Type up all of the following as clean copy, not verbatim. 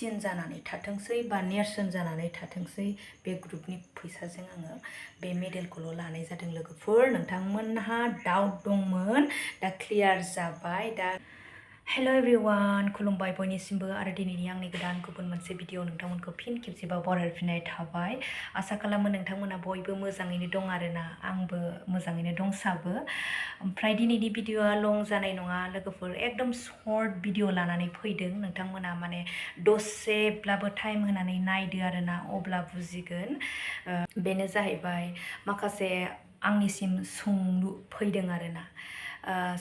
सिन जानानै थाथोंसै बा नेरसोन जानानै थाथोंसै बे ग्रुपनि फैसाजों आङो बे मेडेलखौल' लानाय जादों लोगोफोर। नोंथांमोनहा डाउट दंमोन, दा क्लियार जाबाय। दा हेलो एवरीवन, खुलुमबाय बयनिसिमबो आरो दिनैनि आंनि गोदान गुबुन मोनसे भिडिअ नोंथांमोनखौ फिन खेबसेबाव बरायफिननाय थाबाय। आसा खालामो नोंथांमोना बयबो मोजाङैनो दं आरोना, आंबो मोजाङैनो दंसाबो। ओमफ्राय दिनैनि भिडिअआ लं जानाय नङा लोगोफोर, एकदम सर्ट भिडिअ लानानै फैदों। नोंथांमोना माने दसेब्लाबो टाइम होनानै नायदो आरोना, अब्ला बुजिगोन। बेनो जाहैबाय माखासे आंनिसिम सोंलु फैदों आरोना।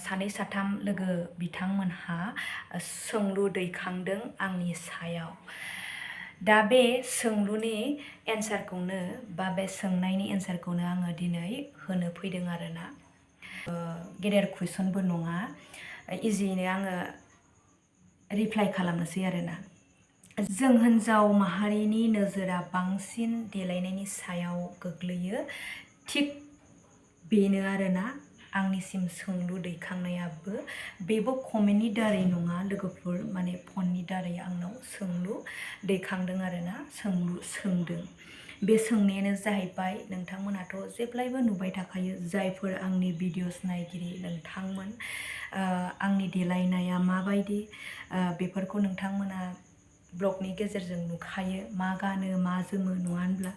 सानै साथाम लोगो बिथांमोनहा सोंलु दैखांदों आंनि सायाव। दा बे सोंलुनि एन्सारखौनो बा बे सोंनायनि एन्सारखौनो आङो दिनै होनो फैदों आरोना। गेदेर कुइसनबो नङा, इजियैनो आङो रिप्लाइ खालामनोसै आरोना। जों हिन्जाव माहारिनि नोजोरा बांसिन देलायनायनि सायाव गोग्लैयो, थिग बेनो आरोना आंनिसिम सोंलु दैखांनायाबो। बेबो कमेन्टनि दारै नङा लोगोफोर, माने फननि दारै आंनाव सोंलु दैखांदों आरोना, सोंलु सोंदों। बे सोंनायानो जाहैबाय, नोंथांमोनाथ' जेब्लायबो नुबाय थाखायो, जायफोर आंनि भिडिअस नायगिरि नोंथांमोन, आंनि देलायनाया माबायदि बेफोरखौ नोंथांमोना ब्लगनि गेजेरजों नुखायो, मा गानो मा जोमो, नङा होनब्ला?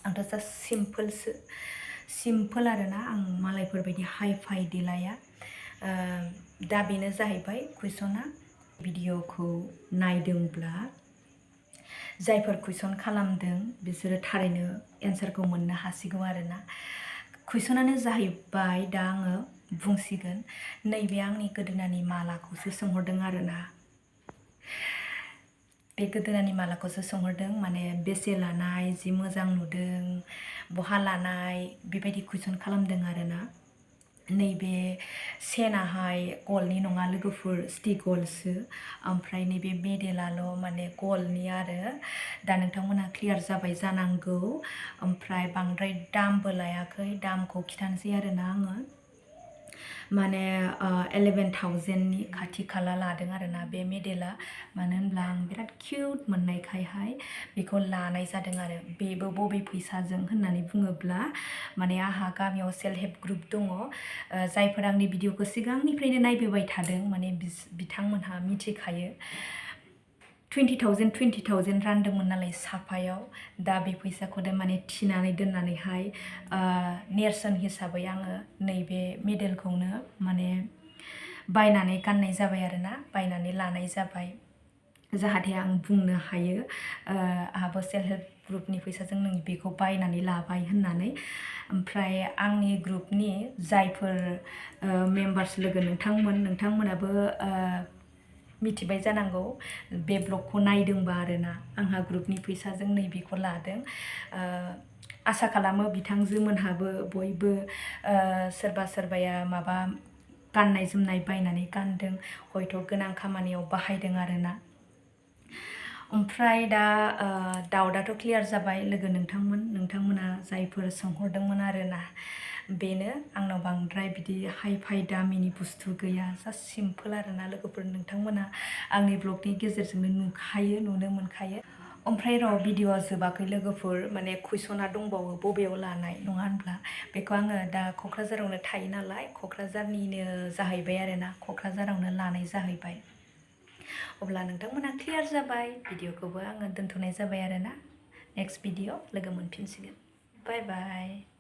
आंथ' जास्ट सिम्पोल आरोना, आं मालायफोरबायदि हाइ फाइ देलाया। दा बेनो जाहैबाय कुइसना। भिडिअखौ नायदोंब्ला जायफोर कुइसन खालामदों बिसोरो थारैनो एन्सारखौ मोननो हासिगौ आरोना। कुइसनानो जाहैबाय, दा आङो बुंसिगोन, नैबे आंनि गोदोनानि मालाखौसो सोंहरदों आरोना। बे गोदोनानि मालाखौसो सोंहरदों, माने बेसे लानाय, जि मोजां नुदों, बहा लानाय, बेबायदि कुइसन खालामदों आरोना। नैबे सेनाहाय गल्डनि नङा लोगोफोर, सिटि गल्डसो। ओमफ्राय नैबे मेडेलाल' माने गल्डनि आरो। दा नोंथांमोनहा क्लियार जाबाय जानांगौ। ओमफ्राय बांद्राय दामबो लायाखै, दामखौ खिथानोसै आरोना आङो। माने 11,000नि खाथि खाला लादों आरोना बे मेडेला। मानो होनब्ला आं बिराद किउट मोननायखायहाय बेखौ लानाय जादों आरो। बेबो बबे फैसाजों होननानै बुङोब्ला, माने आंहा गामियाव सेल्फ हेल्प ग्रुप दङ। जायफोर आंनि भिडिअखौ सिगांनिफ्रायनो नायबोबाय थादों, माने बिथांमोनहा मिथिखायो। 20,000 रानदोंमोन नालाय साफायाव। दा बे फैसाखौनो माने थिनानै दोननानैहाय नेरसोन हिसाबै आङो नैबे मेडेलखौनो माने बायनानै गाननाय जाबाय आरोना, बायनानै लानाय जाबाय। जाहाथे आं बुंनो हायो, आंहाबो सेल्फ हेल्प ग्रुपनि फैसाजों नों बेखौ बायनानै लाबाय होननानै। ओमफ्राय आंनि ग्रुपनि जायफोर मेम्बार्स लोगो नोंथांमोनाबो मिथिबाय जानांगौ, बे ब्लगखौ नायदोंबा आरोना, आंहा ग्रुपनि फैसाजों नैबेखौ लादों। आसा खालामो बिथांजोमोनहाबो बयबो सोरबा सोरबाया माबा गाननाय जोमनाय बायनानै गानदों, हयथ' गोनां खामानियाव बाहायदों आरोना। ओमफ्राय दा डाउटआथ' क्लियार जाबाय लोगो नोंथांमोना जायफोर सोंहरदोंमोन आरोना। बेनो, आंनाव बांद्राय बिदि हाइ फाइ दामिनि बुस्थु गैया, जास्ट सिम्पोल आरोना लोगोफोर। नोंथांमोना आंनि ब्लगनि गेजेरजोंनो नुनो मोनखायो। ओमफ्राय भिडिअआ जोबाखै लोगोफोर, माने कुइसना दंबावो, बबेयाव लानाय, नङा होनब्ला? बेखौ आङो दा क'क्राझारावनो थायो नालाय, क'क्राझारनिनो जाहैबाय आरोना, क'क्राझारावनो लानाय जाहैबाय। अब्ला नोंथांमोना क्लियार जाबाय, भिडिअखौबो आङो दोनथ'नाय जाबाय आरोना। नेक्स्ट भिडिअ लोगो मोनफिनसिगोन। बाय बाय।